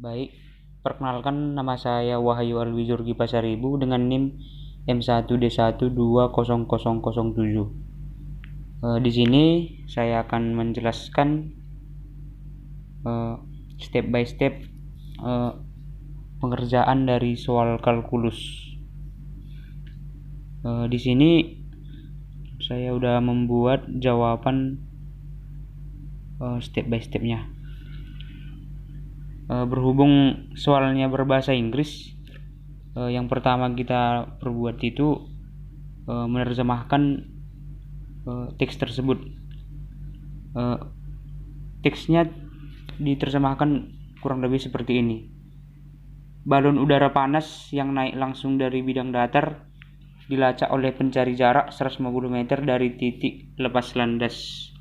Baik, perkenalkan nama saya Wahyu Alwijurgi Pasaribu dengan NIM M1D1200007. Di sini saya akan menjelaskan step by step pengerjaan dari soal kalkulus. Di sini saya udah membuat jawaban step by stepnya. Berhubung soalnya berbahasa Inggris, yang pertama kita perbuat itu menerjemahkan teks tersebut. Teksnya diterjemahkan kurang lebih seperti ini. Balon udara panas yang naik langsung dari bidang datar dilacak oleh pencari jarak 150 meter dari titik lepas landas.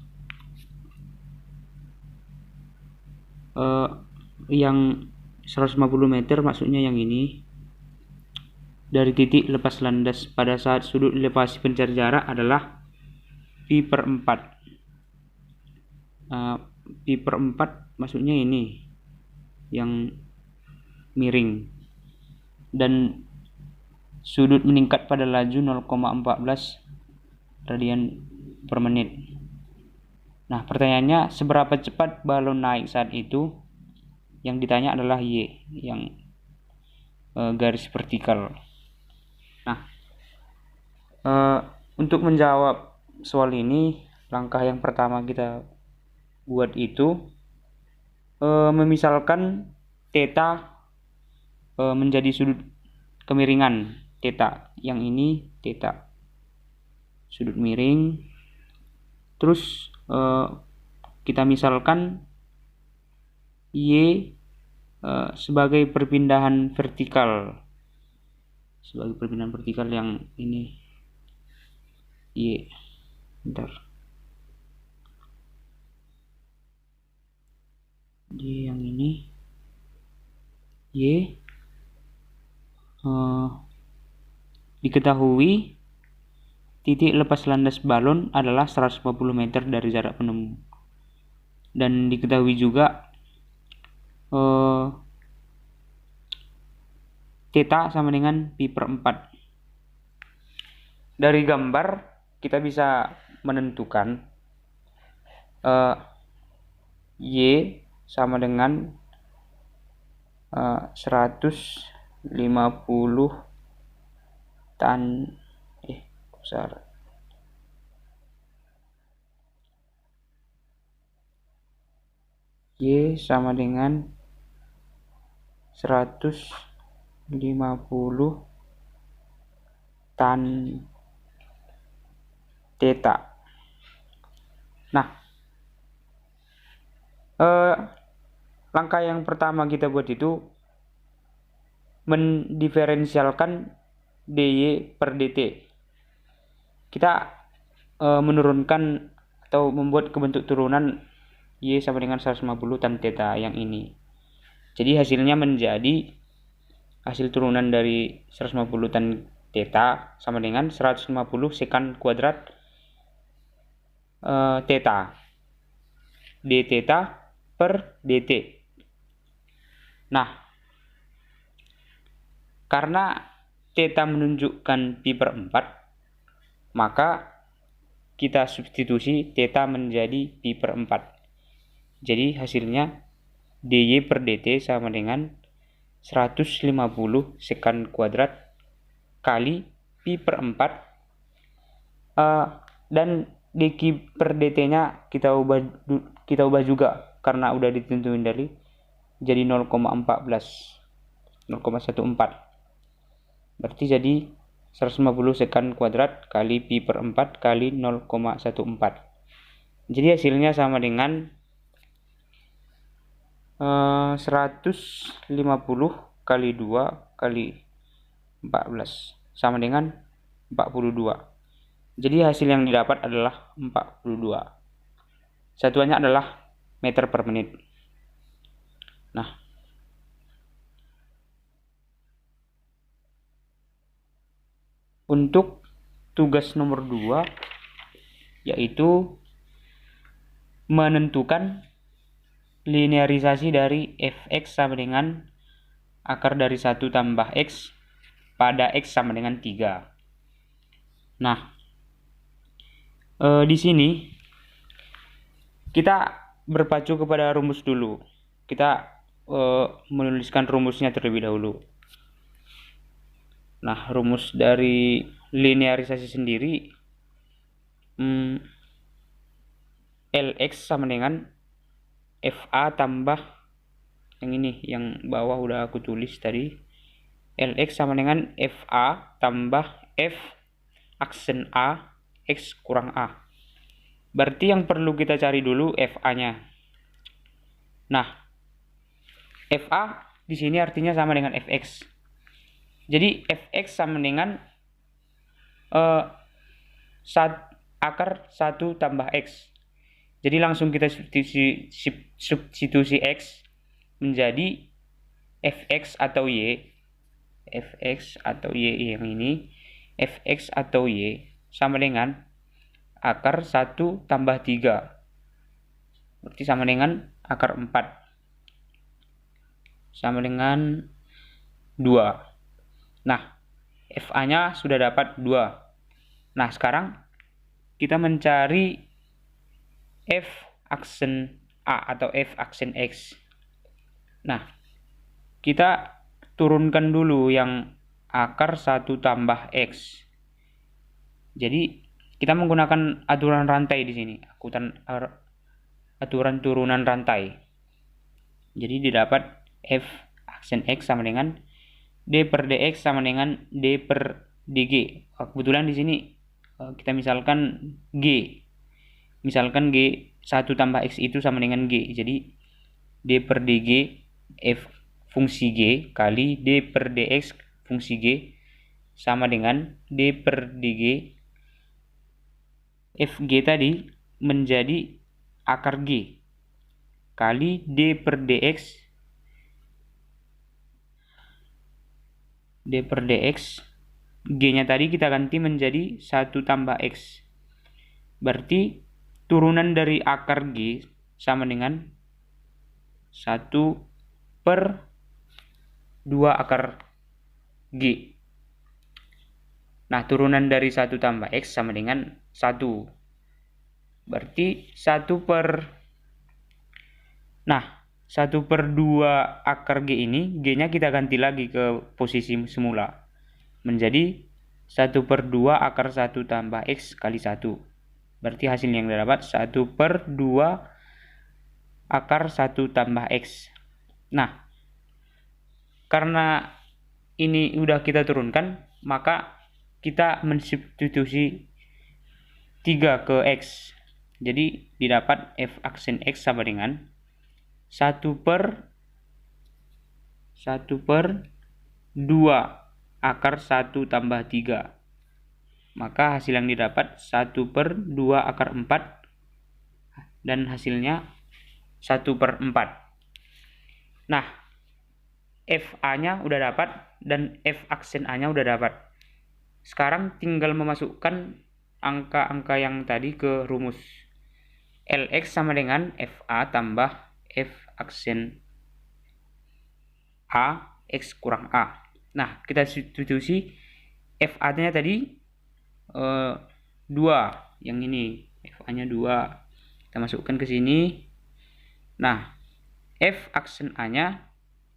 Yang 150 meter maksudnya yang ini, dari titik lepas landas pada saat sudut elevasi pencari jarak adalah pi/4. Pi/4 maksudnya ini yang miring, dan sudut meningkat pada laju 0,14 radian per menit. Nah, pertanyaannya, seberapa cepat balon naik saat itu? Yang ditanya adalah Y, yang garis vertikal. Nah, untuk menjawab soal ini, langkah yang pertama kita buat itu memisalkan theta menjadi sudut kemiringan theta. Yang ini theta, sudut miring. Terus kita misalkan Y sebagai perpindahan vertikal, yang ini Y. Bentar. Di yang ini Y diketahui titik lepas landas balon adalah 150 meter dari jarak penemu, dan diketahui juga theta sama dengan pi/4. Dari gambar kita bisa menentukan Y sama dengan 150 tan besar. Y sama dengan 150 tan theta. Nah, langkah yang pertama kita buat itu mendiferensialkan dy per dt. Kita menurunkan atau membuat kebentuk turunan Y sama dengan 150 tan theta yang ini. Jadi hasilnya menjadi hasil turunan dari 150 tan theta sama dengan 150 sekan kuadrat theta d theta per dt. Nah, karena theta menunjukkan pi/4, maka kita substitusi theta menjadi pi/4. Jadi hasilnya dy per dt sama dengan 150 sekan kuadrat kali pi/4, dan dq per dt nya kita ubah juga karena udah ditentuin dari jadi 0,14. Berarti jadi 150 sekan kuadrat kali pi/4 kali 0,14. Jadi hasilnya sama dengan 150 kali 2 kali 14 sama dengan 42. Jadi hasil yang didapat adalah 42. Satuannya adalah meter per menit. Nah, untuk tugas nomor 2 yaitu menentukan linearisasi dari fx sama dengan akar dari 1 tambah x pada x sama dengan 3. Nah, di sini kita berpacu kepada rumus dulu. Kita menuliskan rumusnya terlebih dahulu. Nah, rumus dari linearisasi sendiri Lx sama dengan FA tambah yang ini, yang bawah udah aku tulis tadi. Lx sama dengan FA tambah F aksen A X kurang A. Berarti yang perlu kita cari dulu FA-nya. Nah, FA di sini artinya sama dengan Fx. Jadi Fx sama dengan akar 1 tambah X. Jadi langsung kita substitusi X menjadi Fx atau Y. Fx atau Y yang ini. Fx atau Y sama dengan akar 1 tambah 3. Berarti sama dengan akar 4. Sama dengan 2. Nah, FA-nya sudah dapat 2. Nah, sekarang kita mencari F aksen A atau F aksen X. Nah, kita turunkan dulu yang akar 1 tambah X. Jadi, kita menggunakan aturan rantai di sini. Aturan turunan rantai. Jadi, didapat F aksen X sama dengan D per DX sama dengan D per DG. Kebetulan di sini kita misalkan G. Misalkan G 1 tambah X itu sama dengan G. Jadi D per DG F fungsi G kali D per DX fungsi G sama dengan D per DG Fg tadi menjadi akar G kali D per DX G-nya tadi kita ganti menjadi 1 tambah X. Berarti turunan dari akar G sama dengan 1 per 2 akar G. Nah, turunan dari 1 tambah X sama dengan 1. Berarti 1 per 2 akar G ini, G-nya kita ganti lagi ke posisi semula. Menjadi 1 per 2 akar 1 tambah X kali 1. Berarti hasil yang didapat 1 per 2 akar 1 tambah X. Nah, karena ini udah kita turunkan, maka kita mensubstitusi 3 ke X. Jadi didapat F aksen X sama dengan 1 per 2 akar 1 tambah 3. Maka hasil yang didapat 1 per 2 akar 4. Dan hasilnya 1 per 4. Nah, FA-nya udah dapat dan F aksen A-nya udah dapat. Sekarang tinggal memasukkan angka-angka yang tadi ke rumus. Lx sama dengan FA tambah F aksen A X kurang A. Nah, kita substitusi FA-nya tadi 2. Yang ini FA-nya 2. Kita masukkan ke sini. Nah, F aksen A-nya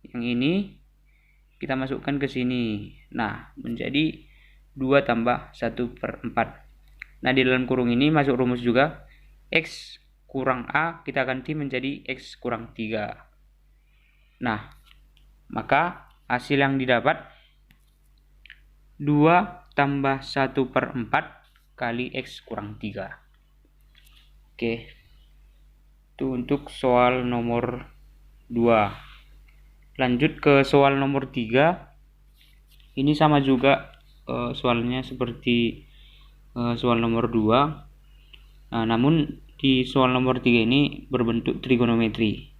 yang ini kita masukkan ke sini. Nah, menjadi 2 tambah 1 per 4. Nah, di dalam kurung ini masuk rumus juga. X kurang A kita ganti menjadi X kurang 3. Nah, maka hasil yang didapat 2 tambah 1 per 4 kali X kurang 3. Oke. Itu untuk soal nomor 2. Lanjut ke soal nomor 3. Ini sama juga soalnya seperti soal nomor 2. Nah, namun di soal nomor 3 ini berbentuk trigonometri.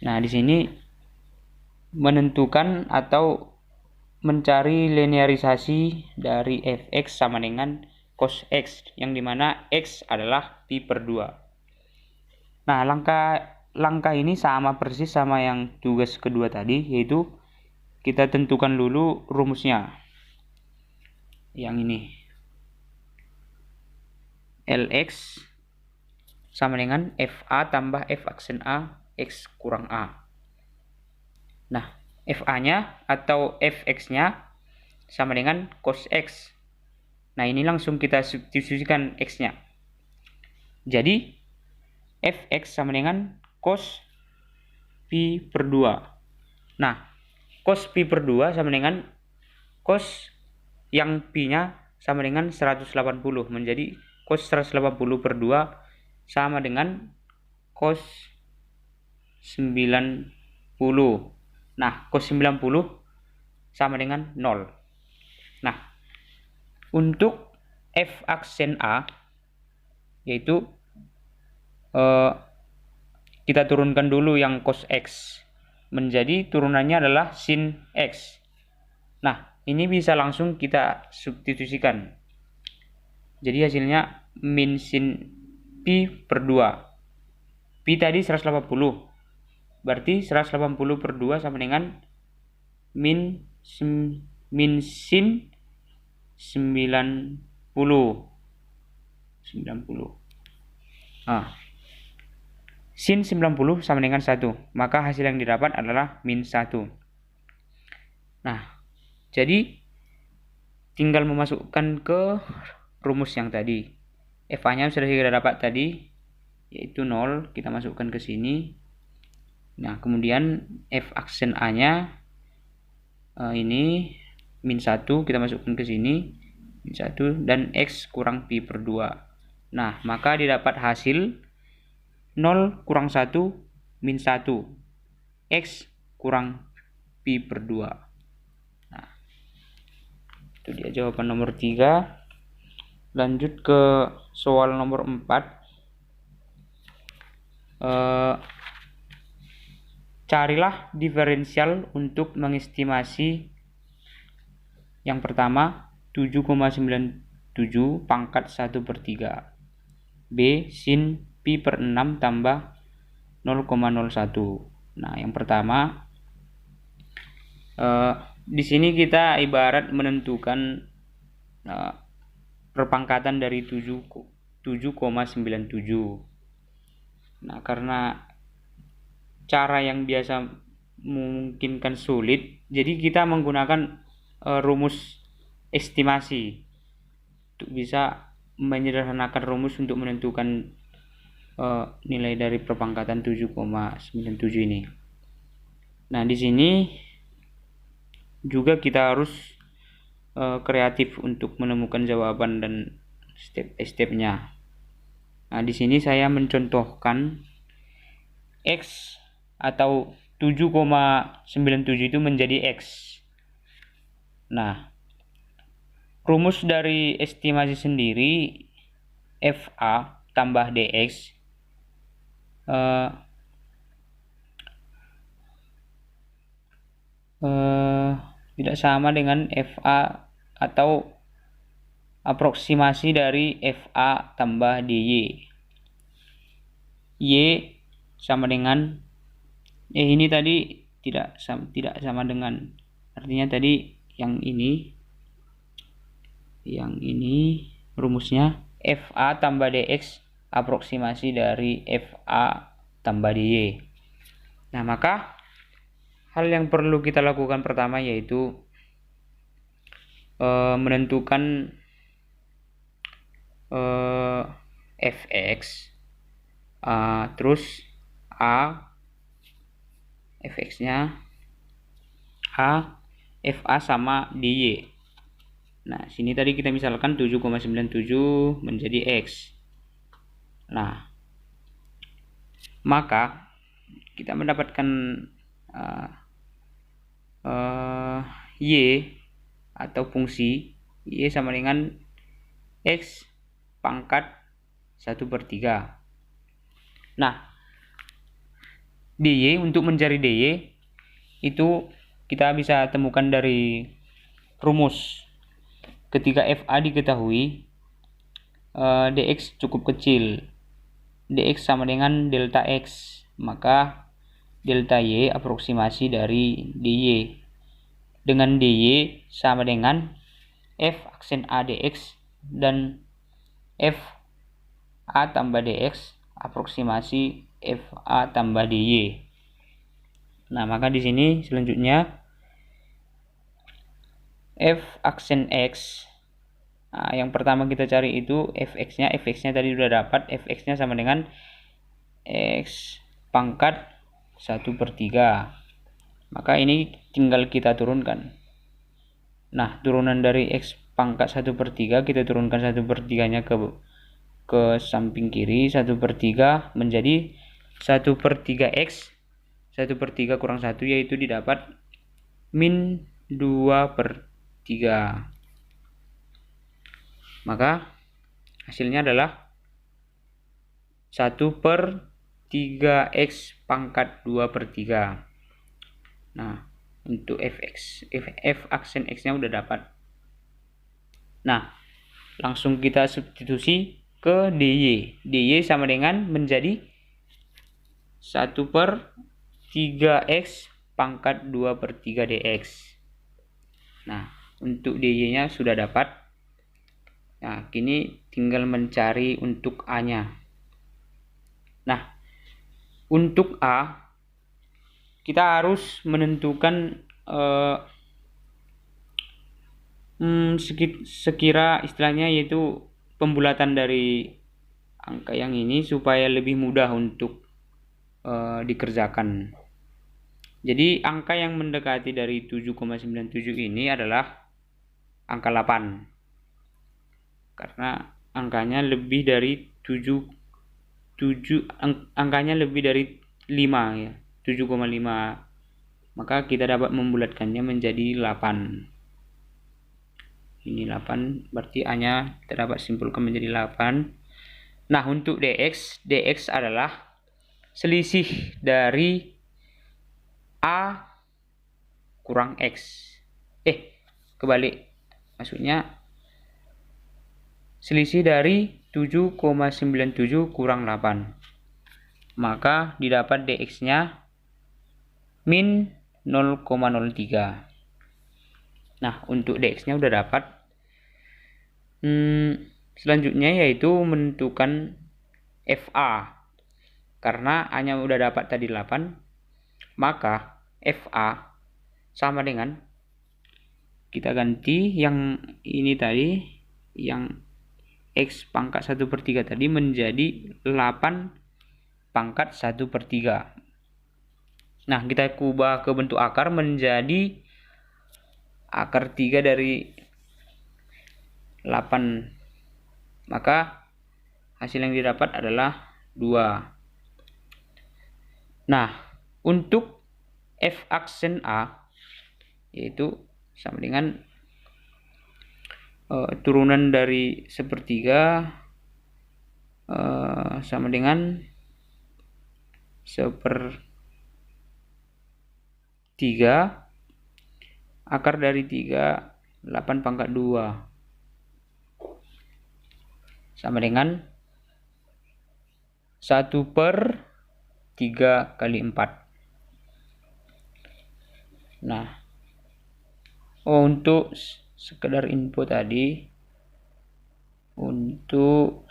Nah, di sini menentukan atau mencari linearisasi dari fx sama dengan cos x, yang dimana x adalah pi per 2. Nah, langkah langkah ini sama persis sama yang tugas kedua tadi, yaitu kita tentukan dulu rumusnya. Yang ini. Lx sama dengan FA tambah F aksen A X kurang A. Nah, FA-nya atau Fx-nya sama dengan cos X. Nah, ini langsung kita substitusikan X-nya. Jadi, Fx sama dengan cos pi per 2. Nah, cos pi per 2 sama dengan cos yang pi-nya sama dengan 180. Menjadi cos 180 per 2 sama dengan cos 90. Nah, cos 90 sama dengan 0. Nah, untuk F aksen A, yaitu kita turunkan dulu yang cos X. Menjadi turunannya adalah sin X. Nah, ini bisa langsung kita substitusikan. Jadi hasilnya min sin pi per 2. Pi tadi 180. Berarti 180 per 2 sama dengan min sin 90. 90. Sin 90 sama dengan 1. Maka hasil yang didapat adalah min 1. Nah, jadi tinggal memasukkan ke rumus yang tadi. FA-nya sudah kita dapat tadi, yaitu 0. Kita masukkan ke sini. Nah, kemudian F aksen A-nya ini min 1. Kita masukkan ke sini. Min 1 dan X kurang pi per 2. Nah, maka didapat hasil 0 kurang 1 min 1 X kurang pi per 2. Nah, itu dia jawaban nomor 3. Lanjut ke soal nomor 4. Carilah diferensial untuk mengestimasi yang pertama 7,97 pangkat 1/3. B. Sin pi per 6 tambah 0,01. Nah, yang pertama di sini kita ibarat menentukan perpangkatan dari 7,97. Nah, karena cara yang biasa memungkinkan sulit, jadi kita menggunakan rumus estimasi untuk bisa menyederhanakan rumus untuk menentukan nilai dari perpangkatan 7,97 ini. Nah, di sini juga kita harus kreatif untuk menemukan jawaban dan step-stepnya. Nah, di sini saya mencontohkan X atau 7,97 itu menjadi X. Nah, rumus dari estimasi sendiri FA tambah DX tidak sama dengan FA atau aproksimasi dari FA tambah DY. Y sama dengan ini tadi tidak sama dengan, artinya tadi yang ini rumusnya FA tambah DX aproksimasi dari FA tambah DY. Nah, maka hal yang perlu kita lakukan pertama yaitu menentukan Fx, terus Fx-nya A, FA sama DY. Nah, sini tadi kita misalkan 7,97 menjadi X. Nah, maka kita mendapatkan Y atau fungsi Y sama dengan X pangkat 1/3. Nah, DY, untuk mencari DY itu kita bisa temukan dari rumus. Ketika FA diketahui, DX cukup kecil. DX sama dengan delta X. maka delta Y aproksimasi dari dy. Dengan dy sama dengan f aksen A dx dan f A tambah dx aproksimasi FA tambah DY. Nah, maka di sini selanjutnya F aksen X. Nah, yang pertama kita cari itu Fx-nya. Fx-nya tadi sudah dapat. Fx-nya sama dengan X pangkat 1/3. Maka ini tinggal kita turunkan. Nah, turunan dari X pangkat 1/3 kita turunkan 1/3-nya ke samping kiri. 1/3 menjadi 1/3 X 1/3 kurang 1, yaitu didapat min 2/3. Maka hasilnya adalah 1/3 X pangkat 2/3. Nah, untuk F aksen X-nya udah dapat. Nah, langsung kita substitusi ke DY. DY sama dengan menjadi 1/3 X pangkat 2/3 dx. Nah, untuk dy-nya sudah dapat. Nah, kini tinggal mencari untuk A-nya. Nah, untuk A kita harus menentukan sekira istilahnya, yaitu pembulatan dari angka yang ini supaya lebih mudah untuk dikerjakan. Jadi angka yang mendekati dari 7,97 ini adalah angka 8. Karena angkanya lebih dari 7 angkanya lebih dari 5 ya, 7,5. Maka kita dapat membulatkannya menjadi 8. Ini 8, berarti A-nya kita dapat simpulkan menjadi 8. Nah, untuk dx adalah selisih dari A kurang X. Kebalik. Maksudnya selisih dari 7,97 kurang 8. Maka didapat dx-nya min 0,03. Nah, untuk dx-nya udah dapat. Selanjutnya yaitu menentukan FA. Karena A-nya udah dapat tadi 8, maka FA sama dengan, kita ganti yang ini tadi, yang X pangkat 1/3 tadi menjadi 8 pangkat 1/3. Nah, kita ubah ke bentuk akar menjadi akar 3 dari 8. Maka hasil yang didapat adalah 2. Nah, untuk F aksen A yaitu sama dengan turunan dari 1/3 sama dengan 1/3 akar dari 3, 8 pangkat 2 sama dengan 1/3 kali 4. Nah, untuk sekedar info tadi, untuk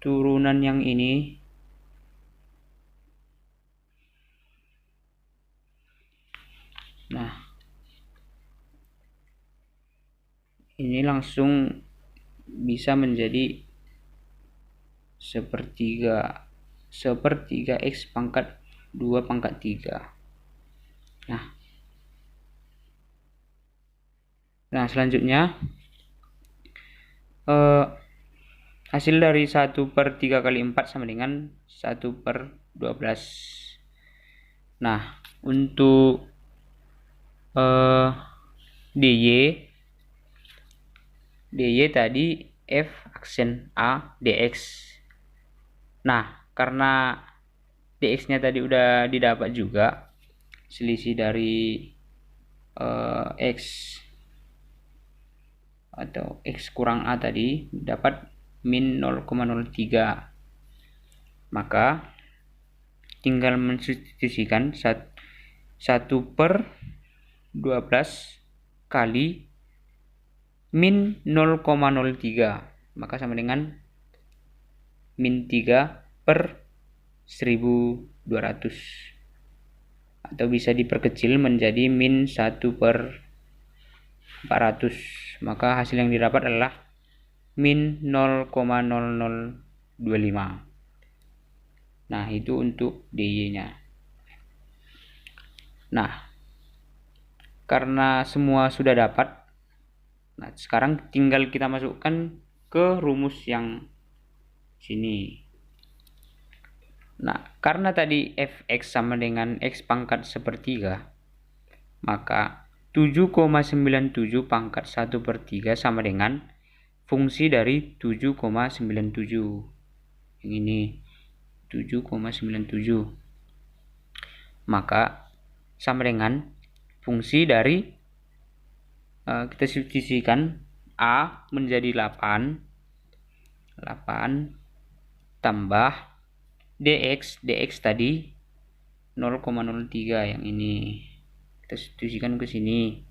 turunan yang ini ini langsung bisa menjadi 1/3 X pangkat 2 pangkat 3. Nah, selanjutnya hasil dari 1/3 kali 4 sama dengan 1/12. Nah, untuk dy tadi F aksen A dx. Nah, karena dx-nya tadi udah didapat juga, selisih dari X atau X kurang A tadi dapat min 0,03. Maka tinggal mensubstitusikan 1/12 kali min 0,03, maka sama dengan min 3/1200, atau bisa diperkecil menjadi min 1/400. Maka hasil yang didapat adalah min 0,0025. Nah, itu untuk DY-nya. Nah, karena semua sudah dapat, nah sekarang tinggal kita masukkan ke rumus yang sini. Nah, karena tadi fx sama dengan x pangkat 1/3, maka 7,97 pangkat 1/3 sama dengan fungsi dari 7,97. Yang ini 7,97. Maka sama dengan fungsi dari kita substitusikan A menjadi 8 tambah dx tadi 0,03 yang ini. Kita substitusikan ke sini.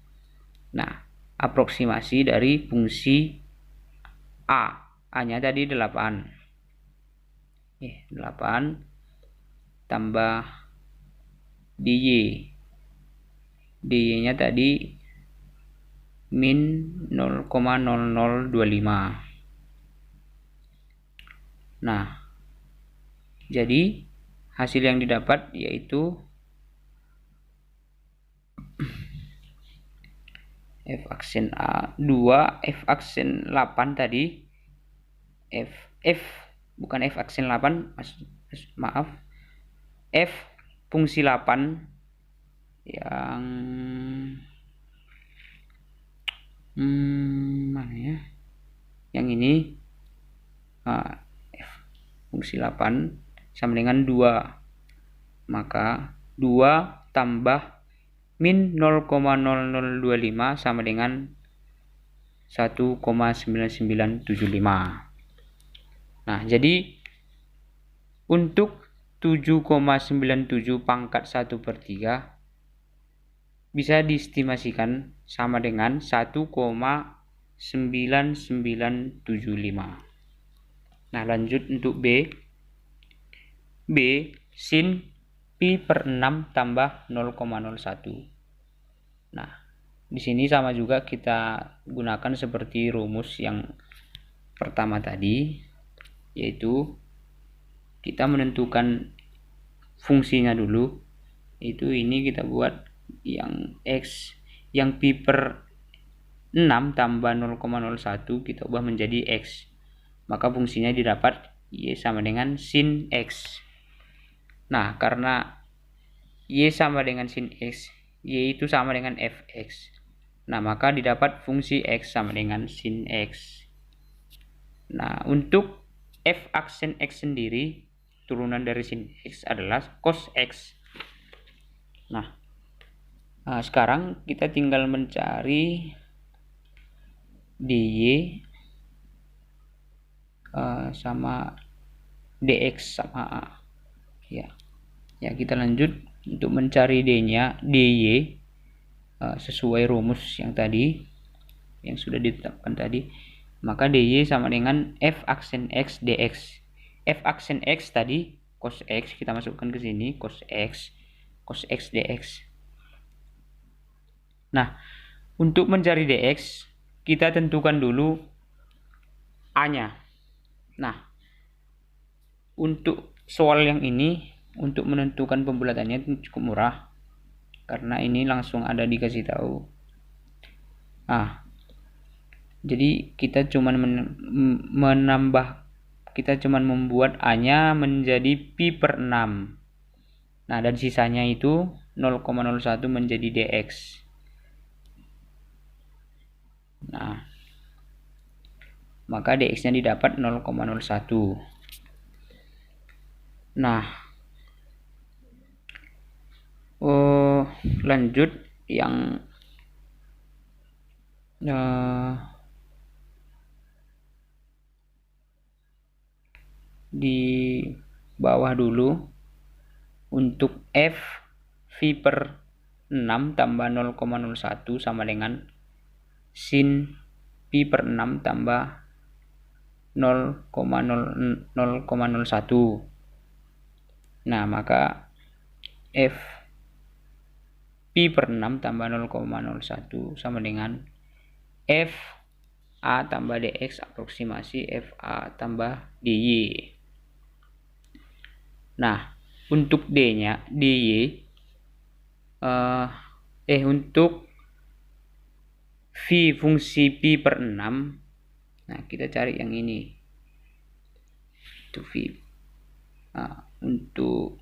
Nah, aproksimasi dari fungsi A-nya tadi 8. 8 tambah dy-nya tadi min 0,0025. Nah, jadi hasil yang didapat yaitu f aksen A 2, f aksen 8 tadi, bukan f aksen 8, maaf, f fungsi 8 yang mana ya, yang ini, f fungsi 8 sama dengan 2, maka 2 tambah min 0,0025 sama dengan 1,9975. Nah, jadi untuk 7,97 pangkat 1/3 bisa diestimasikan sama dengan 1,9975. Nah, lanjut untuk B sin pi/6 tambah 0,01. Nah, di sini sama juga kita gunakan seperti rumus yang pertama tadi, yaitu kita menentukan fungsinya dulu. Itu ini kita buat yang X, yang pi/6 tambah 0,01 kita ubah menjadi X. Maka fungsinya didapat Y sama dengan sin X. Nah, karena Y sama dengan sin X, Y itu sama dengan fx. Nah, maka didapat fungsi X sama dengan sin X. Nah, untuk f aksen X sendiri, turunan dari sin X adalah cos X. Nah, sekarang kita tinggal mencari dy sama dx sama A. Ya, kita lanjut untuk mencari d-nya, dy sesuai rumus yang tadi, yang sudah ditetapkan tadi. Maka dy sama dengan f aksen X dx. F aksen X tadi cos X, kita masukkan ke sini, cos X dx. Nah, untuk mencari dx, kita tentukan dulu A-nya. Nah, untuk soal yang ini, untuk menentukan pembulatannya itu cukup murah, karena ini langsung ada dikasih tahu. Jadi kita cuman membuat A-nya menjadi pi/6. Nah, dan sisanya itu 0,01 menjadi dx. Nah, maka dx-nya didapat 0,01. Nah, lanjut yang di bawah dulu. Untuk F V per 6 tambah 0,01 sama dengan sin pi per 6 tambah 0,01. Nah, maka F pi per 6 tambah 0,01 sama dengan F A tambah dx aproksimasi F A tambah dy. Nah, untuk D-nya, dy, untuk V fungsi pi per 6, nah kita cari yang ini. Untuk V. Nah, untuk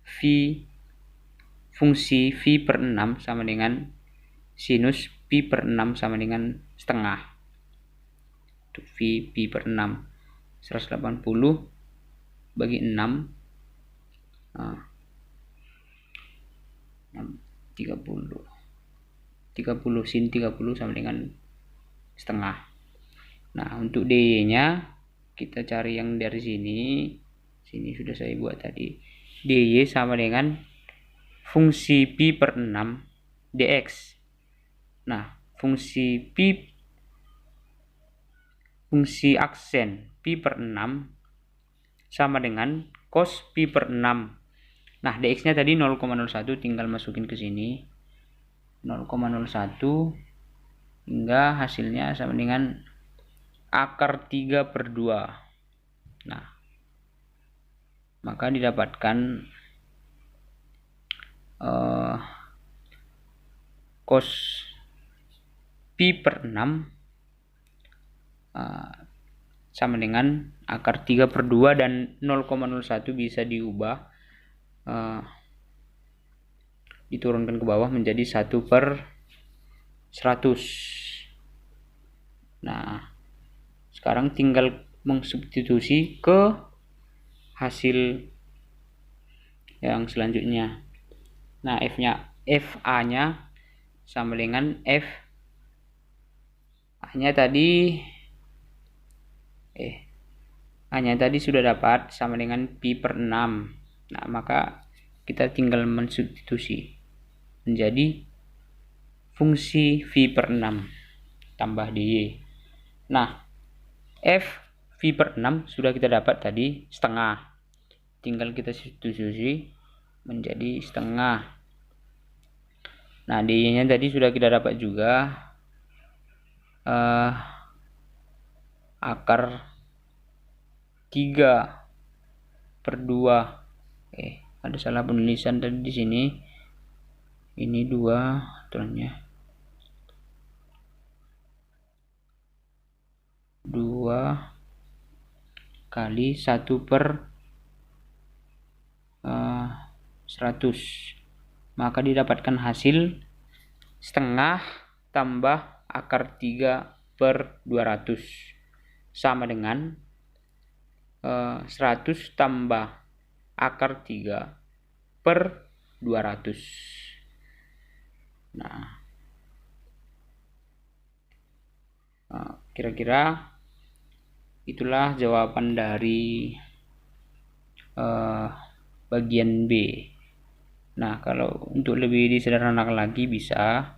V fungsi V per 6 sama dengan sinus pi per 6 sama dengan setengah. Untuk V pi per 6 180 bagi 6, 30 sin 30 sama dengan setengah. Nah, untuk dy nya kita cari yang dari sini sudah saya buat tadi. Dy sama dengan fungsi pi per 6 dx. Nah, fungsi aksen pi per 6 sama dengan cos pi per 6. Nah, dx nya tadi 0,01, tinggal masukin ke sini 0,01 hingga hasilnya sama dengan akar 3 per 2. Nah, maka didapatkan cos pi per 6 sama dengan akar 3 per 2 dan 0,01 bisa diubah, diturunkan ke bawah menjadi 1 per 100. Nah, sekarang tinggal mengsubstitusi ke hasil yang selanjutnya. Nah, FA-nya sama dengan A-nya tadi sudah dapat sama dengan pi per 6. Nah, maka kita tinggal mensubstitusi menjadi fungsi V per 6 tambah dy. Nah, F V per 6 sudah kita dapat tadi setengah. Tinggal kita substitusi menjadi setengah. Nah, dy nya tadi sudah kita dapat juga, akar 3 per 2. Ada salah penulisan tadi di sini. Ini 2 aturannya. 2 kali 1 per 100. Maka didapatkan hasil setengah tambah akar 3 per 200 sama dengan 100 tambah akar 3 per 200. Nah, kira-kira itulah jawaban dari bagian B. Nah, kalau untuk lebih disederhanakan lagi bisa,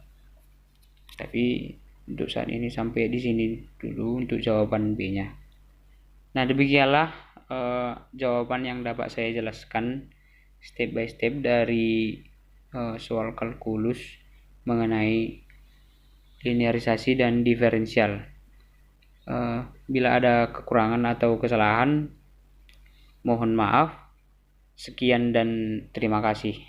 tapi untuk saat ini sampai di sini dulu untuk jawaban B-nya. Nah, demikianlah jawaban yang dapat saya jelaskan step by step dari soal kalkulus mengenai linearisasi dan diferensial. Bila ada kekurangan atau kesalahan, mohon maaf. Sekian dan terima kasih.